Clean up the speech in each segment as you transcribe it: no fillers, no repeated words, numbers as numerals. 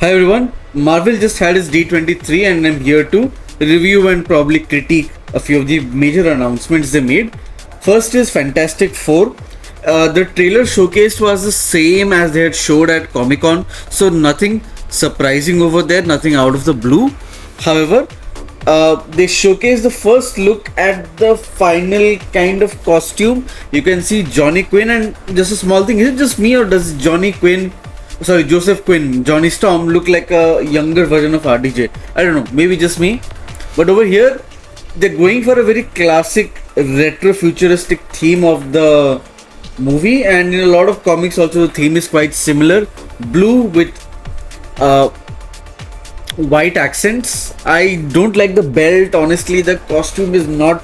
Hi everyone, Marvel just had its D23 and I'm here to review and probably critique a few of the major announcements they made. First is Fantastic Four. The trailer showcased was the same as they had showed at Comic Con, so nothing surprising over there, nothing out of the blue. However, they showcased the first look at the final kind of costume. You can see Johnny Quinn, and just a small thing, is it just me or does Joseph Quinn, Johnny Storm look like a younger version of RDJ? I don't know, maybe just me. But over here, they're going for a very classic retro futuristic theme of the movie, and in a lot of comics also the theme is quite similar. Blue with uh, white accents. I don't like the belt, honestly. The costume is not,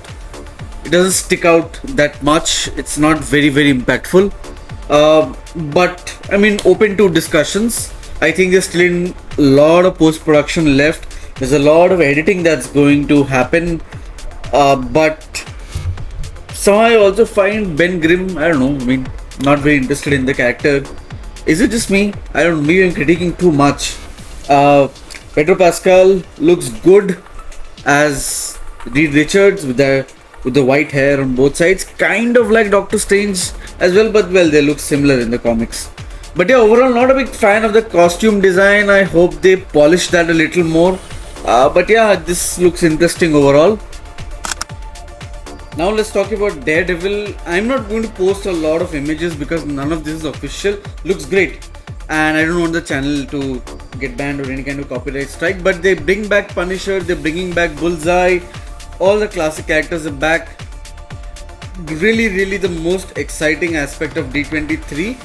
it doesn't stick out that much. It's not very impactful. But I mean, open to discussions. I think there's still in a lot of post production left. There's a lot of editing that's going to happen. But somehow I also find Ben Grimm, I don't know, I mean, not very interested in the character. Is it just me? I don't know, maybe I'm critiquing too much. Pedro Pascal looks good as Reed Richards with the white hair on both sides, kind of like Doctor Strange as well, but well, they look similar in the comics. But yeah, overall, not a big fan of the costume design. I hope they polish that a little more. But yeah, this looks interesting overall. Now let's talk about Daredevil. I'm not going to post a lot of images because none of this is official. Looks great, and I don't want the channel to get banned or any kind of copyright strike. But they bring back Punisher, they're bringing back Bullseye, all the classic characters are back. Really the most exciting aspect of D23.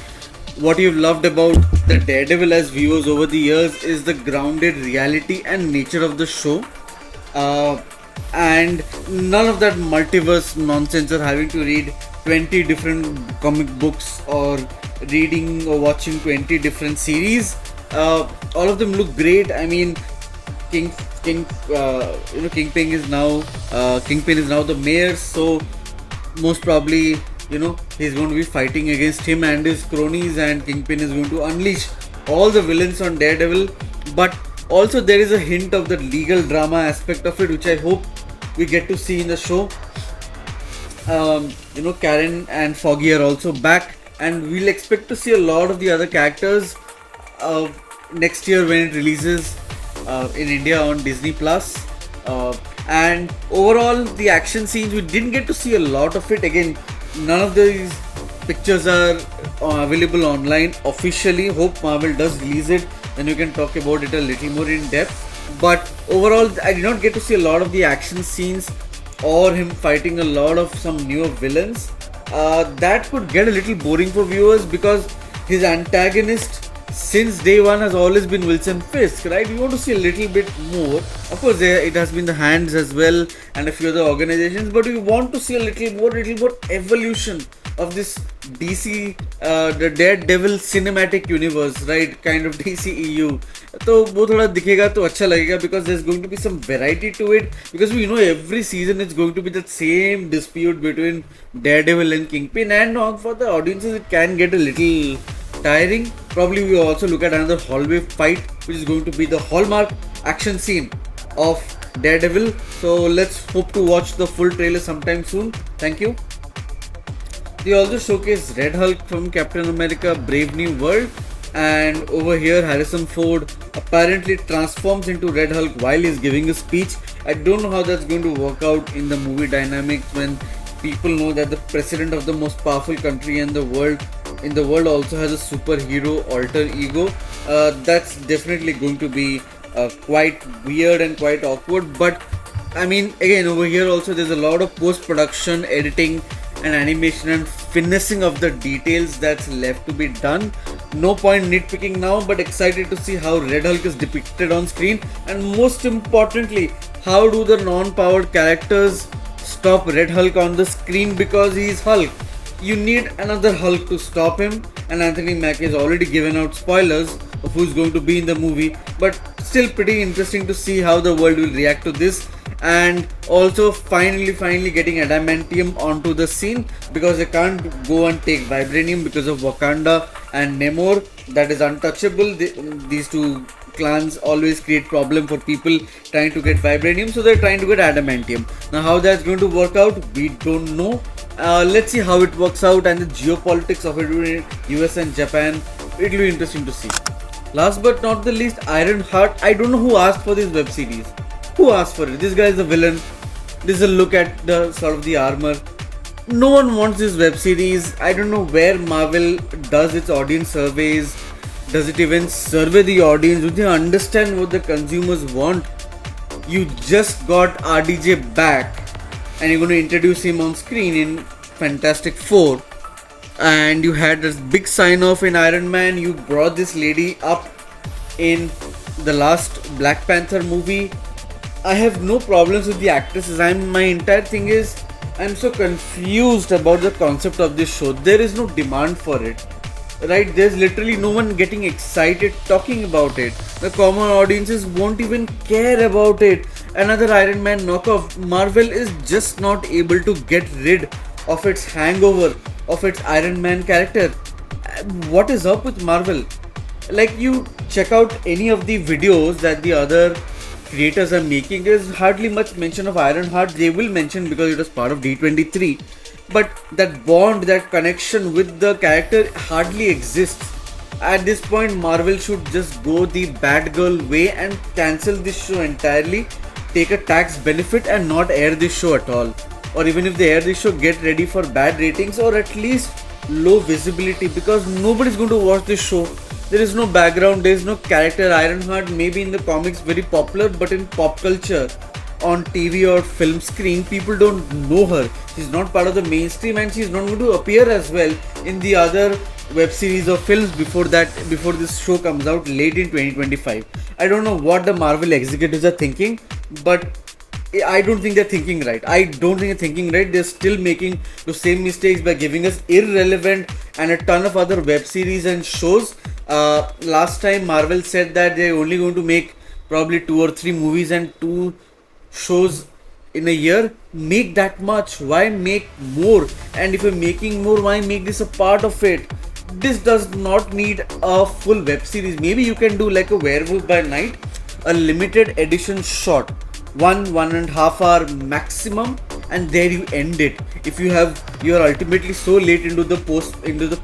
What you've loved about the Daredevil as viewers over the years is the grounded reality and nature of the show. And none of that multiverse nonsense or having to read 20 different comic books or reading or watching 20 different series. All of them look great. I mean, Kingpin is now the mayor, so most probably he's going to be fighting against him and his cronies, and Kingpin is going to unleash all the villains on Daredevil. But also there is a hint of the legal drama aspect of it, which I hope we get to see in the show. Karen and Foggy are also back, and we'll expect to see a lot of the other characters next year when it releases in India on Disney Plus. And overall, the action scenes, we didn't get to see a lot of it. Again, none of these pictures are available online officially. Hope Marvel does release it, then you can talk about it a little more in depth. But overall, I did not get to see a lot of the action scenes or him fighting a lot of some newer villains. That could get a little boring for viewers because his antagonist since day one has always been Wilson Fisk, right? We want to see a little bit more. Of course, it has been the Hands as well and a few other organizations, but we want to see a little more evolution of this DC, the Daredevil cinematic universe, right? Kind of DCEU. तो वो थोड़ा दिखेगा तो अच्छा लगेगा because there's going to be some variety to it, because we know every season it's going to be the same dispute between Daredevil and Kingpin, and for the audiences it can get a little tiring. Probably we will also look at another hallway fight, which is going to be the hallmark action scene of Daredevil. So let's hope to watch the full trailer sometime soon. Thank you. They also showcased RedHulk from Captain America Brave New World, and over here Harrison Ford apparently transforms into RedHulk while he's giving a speech. I don't know how that's going to work out in the movie dynamics when people know that the president of the most powerful country in the world also has a superhero alter ego. That's definitely going to be quite weird and quite awkward. But I mean, again, over here also there's a lot of post-production, editing and animation and finessing of the details that's left to be done. No point nitpicking now, but excited to see how RedHulk is depicted on screen, and most importantly, how do the non-powered characters stop RedHulk on the screen, because he's Hulk. You need another Hulk to stop him, and Anthony Mackie has already given out spoilers of who's going to be in the movie, but still pretty interesting to see how the world will react to this. And also finally getting adamantium onto the scene, because they can't go and take vibranium because of Wakanda and Namor. That is untouchable. These two clans always create problem for people trying to get vibranium, so they're trying to get adamantium. Now how that's going to work out, we don't know. Let's see how it works out, and the geopolitics of it in US and Japan, it'll be interesting to see. Last but not the least, Ironheart. I don't know who asked for this web series. Who asked for it? This guy is the villain. This is a look at the sort of the armor. No one wants this web series. I don't know where Marvel does its audience surveys. Does it even survey the audience? Do they understand what the consumers want? You just got RDJ back and you're going to introduce him on screen in Fantastic Four. And you had this big sign off in Iron Man. You brought this lady up in the last Black Panther movie. I have no problems with the actresses. My entire thing is, I'm so confused about the concept of this show. There is no demand for it, right? There's literally no one getting excited talking about it. The common audiences won't even care about it. Another Iron Man knockoff. Marvel is just not able to get rid of its hangover of its Iron Man character. What is up with Marvel? Like, you check out any of the videos that the other creators are making, there's hardly much mention of Ironheart. They will mention because it was part of D23, but that bond, that connection with the character hardly exists. At this point, Marvel should just go the bad girl way and cancel this show entirely, take a tax benefit and not air this show at all. Or even if they air this show, get ready for bad ratings or at least low visibility, because nobody's going to watch this show. There is no background, there is no character. Ironheart may be in the comics very popular, but in pop culture, on TV or film screen, people don't know her. She's not part of the mainstream and she's not going to appear as well in the other web series or films before this show comes out late in 2025. I don't know what the Marvel executives are thinking, but I don't think they're thinking right. They're still making the same mistakes by giving us irrelevant and a ton of other web series and shows. Last time Marvel said that they're only going to make probably 2 or 3 movies and 2 shows in a year. Make that much. Why make more? And if you're making more, why make this a part of it? This does not need a full web series. Maybe you can do like a Werewolf by Night, a limited edition short, 1.5 hour maximum, and there you end it. If you are ultimately so late into the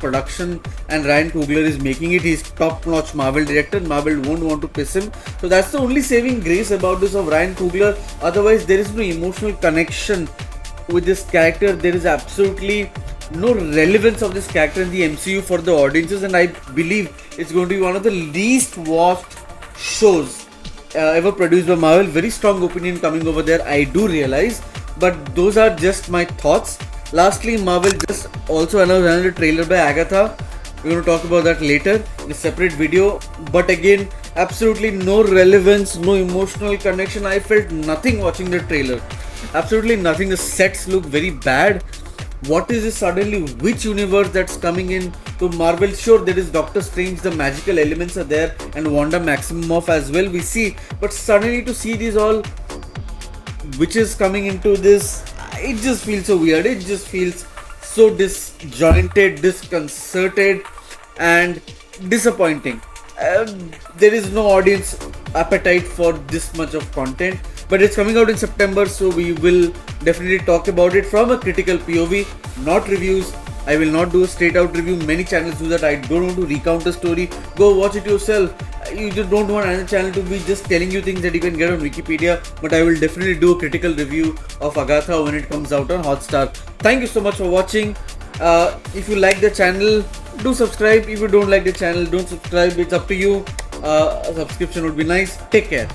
production, and Ryan Coogler is making it, he's top notch Marvel director, Marvel won't want to piss him. So that's the only saving grace about this of Ryan Coogler. Otherwise there is no emotional connection with this character. There is absolutely no relevance of this character in the MCU for the audiences, and I believe it's going to be one of the least watched shows ever produced by Marvel. Very strong opinion coming over there, I do realize, but those are just my thoughts. Lastly, Marvel just also announced another trailer by Agatha. We're going to talk about that later in a separate video, but again, absolutely no relevance, no emotional connection. I felt nothing watching the trailer, absolutely nothing. The sets look very bad. What is this suddenly? Which universe that's coming in to Marvel? Sure, there is Doctor Strange, the magical elements are there, and Wanda Maximoff as well, we see. But suddenly to see these all witches coming into this, it just feels so weird. It just feels so disjointed, disconcerted, and disappointing. There is no audience appetite for this much of content, but it's coming out in September, so we will definitely talk about it from a critical POV, not reviews. I will not do a straight out review. Many channels do that. I don't want to recount a story. Go watch it yourself. You just don't want another channel to be just telling you things that you can get on Wikipedia, but I will definitely do a critical review of Agatha when it comes out on Hotstar. Thank you so much for watching. If you like the channel, do subscribe. If you don't like the channel, don't subscribe. It's up to you. A subscription would be nice. Take care.